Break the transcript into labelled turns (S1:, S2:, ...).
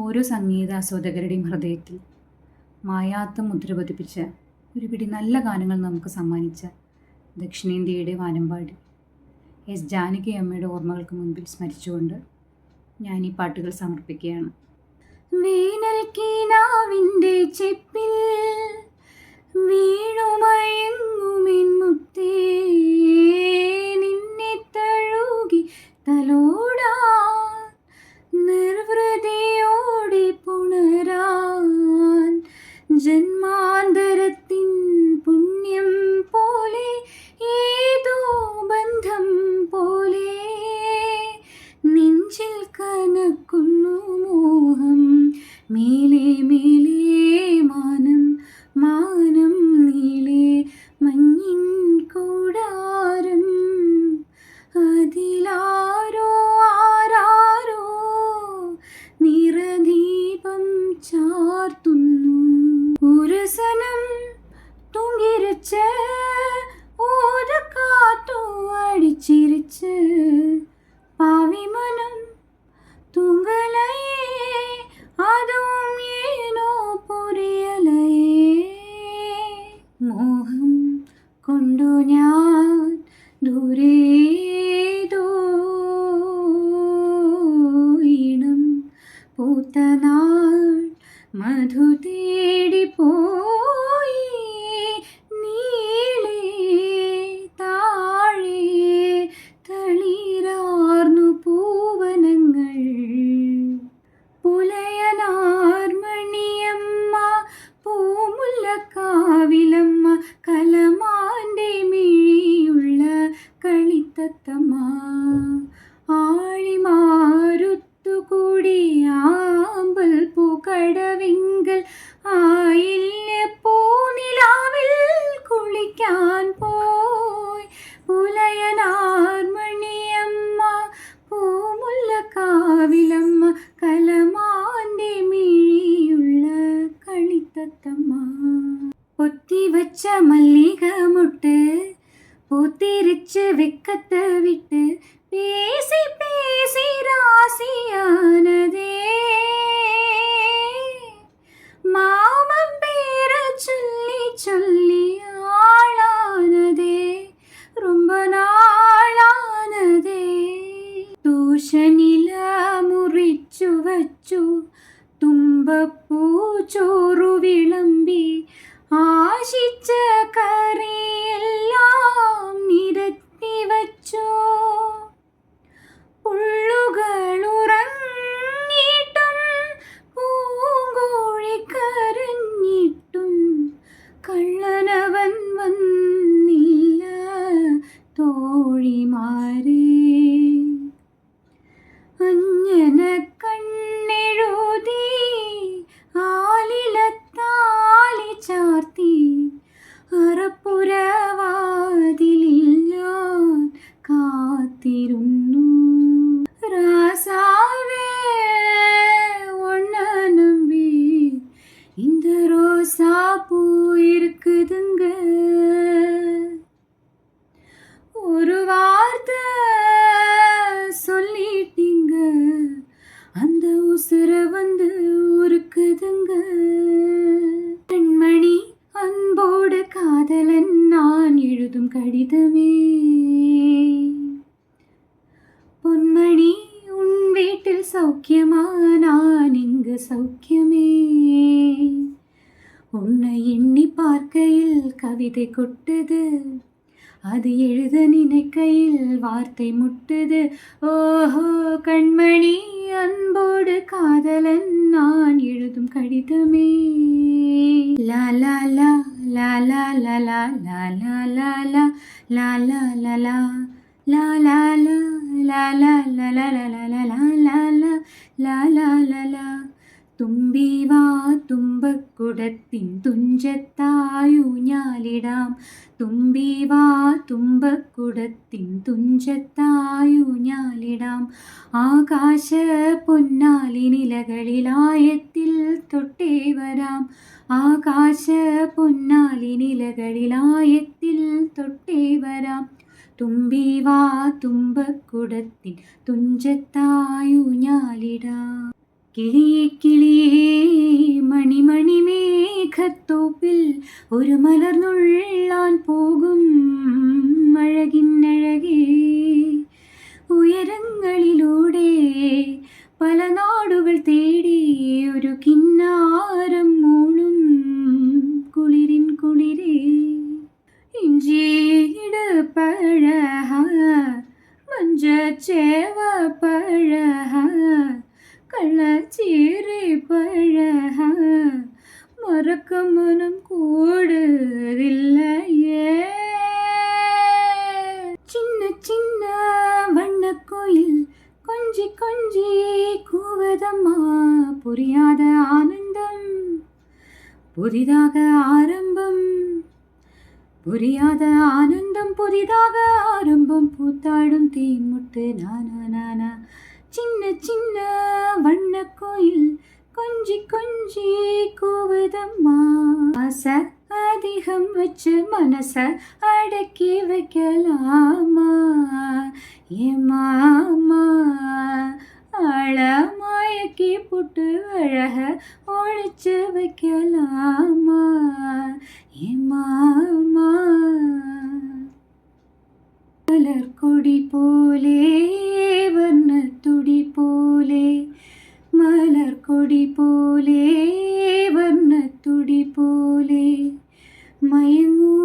S1: ഓരോ സംഗീത ആസ്വാദകരുടെയും ഹൃദയത്തിൽ മായാത്ത മുദ്ര പതിപ്പിച്ച ഒരു പിടി നല്ല ഗാനങ്ങൾ നമുക്ക് സമ്മാനിച്ച ദക്ഷിണേന്ത്യയുടെ വാനമ്പാടി എസ് ജാനകി അമ്മയുടെ ഓർമ്മകൾക്ക് മുൻപിൽ സ്മരിച്ചുകൊണ്ട് ഞാൻ ഈ പാട്ടുകൾ സമർപ്പിക്കുകയാണ്. വേനൽ കീനാവിൻ്റെ ചെപ്പിൽ വീണുമയങ്ങുമെൻ മുത്തേ, നിന്നെ തഴുകി തലോടാൻ നിർവൃതിയോടെ പുണരാൻ ജന്മാന്തരത്തിൻ പുണ്യം പോലെ ഏതോ ബന്ധം പോലെ നെഞ്ചിൽ കനക്കുന്നു മോഹം, മേലെ മേലെ മാനം മാനം നീളെ മഞ്ഞിൻ കൂടാരം, അതിലാരോ ആരാരോ നിറദീപം ചാർത്തുന്നു. ഉരസനം തുങ്കിരിച്ച് ഓതക്കാറ്റു അടിച്ചിരിച്ച് പാവിമനം തൂങ്കലയേ, അതും ഏനോ പുരിയലയേ. മോഹം കൊണ്ടു ഞാൻ ദൂരേതോ ഈണം പൂത്തനാൾ മധു തേടിപ്പോയി, നീളെ താഴെ തളിരാർന്നു പൂവനങ്ങൾ. പുലയനാർമണിയമ്മ പൂമുല്ലക്കാവിലമ്മ, കലമാൻ്റെ മിഴിയുള്ള കളിത്തത്തമ്മ, ആഴിമാരുത്തുകൂടി ആമ്പൽ പൂക്കടവിങ്കൽ ആയില്യ പൂനിലാവിൽ കുളിക്കാൻ പോയി. പുലയനാർമണിയമ്മ പൂമുല്ലക്കാവിലമ്മ, കലമാൻ്റെ മിഴിയുള്ള കളിത്തത്തമ്മ. പൊത്തിവച്ച മല്ലികമുട്ട് പൂത്തിരിച്ച് വെക്കത്ത് വിട്ട് പേസി പേസി രാസിയാനതേ, മാമം പേര് ചൊല്ലി ചൊല്ലി ആളാനതേ, ரொம்ப നാളാനതേ. തൂഷനില മുറിച്ചു വച്ചു തുമ്പപ്പൂ ചോറു വിളമ്പി, ആശിച്ച കറിയെല്ലാം നിരത്തി വച്ചു. പുള്ളുകളുറങ്ങിയിട്ടും പൂങ്കോഴി കരഞ്ഞിട്ടും കള്ളനവൻ വന്നില്ല തോഴിമാരേ. അഞ്ജന കണ്ണെഴുതി ആലിലത്താലി ചാർത്തി, അറപ്പുരവാതിലിൽ ഞാൻ കാത്തിരുന്നു. ராசாவே ஒன்ன நம்பி இந்த ரோசா பூ இருக்குதுங்க, ஒரு வார்த்தை சொல்லிட்டீங்க, அந்த உசுர வந்து உருக்குதுங்க. பெண்மணி அன்போடு காதலன் நான் எழுதும் கடிதமே, பொன்மணி உன் வீட்டில் சௌக்கியமா, நான் இங்கு சௌக்கியமே. உன்னை எண்ணி பார்க்கையில் கவிதை கொட்டுது, அது எழுத நினைக்கையில் வார்த்தை முட்டுது. ஓஹோ கண்மணி அன்போடு காதலன் நான் எழுதும் கடிதமே. லா லா லா லா லா லா லா லா லா லா லா லா லா லா லா la la la la la la la la la la la la la la la la. തുമ്പി വാ തുമ്പക്കുടത്തിൻ തുഞ്ചത്തായൂഞ്ഞാലിടാം, തുമ്പി വാ തുമ്പക്കുടത്തിൻ തുഞ്ചത്തായൂഞ്ഞാലിടാം. ആകാശ പൊന്നാലിനിലകളിലായത്തിൽ തൊട്ടേ വരാം, ആകാശ പൊന്നാലിനിലകളിലായത്തിൽ തൊട്ടേ വരാം. തുമ്പി വാ തുമ്പക്കുടത്തിൻ തുഞ്ചത്തായൂഞ്ഞാലിടാം. കിളിയേ കിളിയേ മണിമണി മേഘത്തോപ്പിൽ ഒരു മലർന്നുള്ളാൻ പോകും അഴകിന്നഴകേ ഉയരങ്ങളിലൂടെ പല നാടുകൾ തേടി ഒരു കിന്നാരം മൂളും കുളിരിൻ കുളിരേ ഇഞ്ചിയിട് പഴഹ മഞ്ചേവ പഴഹ കള്ളച്ചീരി പഴഹ മറക്ക മനം கூடுதில்லையே சின்ன சின்ன வண்ணக்குயில் கொஞ்சி கொஞ்சி கூவதம்மா புரியாத ஆனந்தம் புதிதாக ஆரம்பம் புரியாத ஆனந்தம் புதிதாக ஆரம்பம் பூத்தாடும் தீமுட்டு நானா நானா சின்ன சின்ன வண்ணக்குயில் கொஞ்சி கொஞ்சி கூவதம்மா ஆசை அதிகம் வச்சு மனச அடக்கி வைக்கலாமா ஏமாமா ஆழமாயக்கி புட்டு அழக ஒழிச்சு வைக்கலாமா ஏமாமா மலர் கொடி போலே வர்ணத்துடி போலே மலர் கொடி போலே வர்ணத்துடி போலே மயங்கும்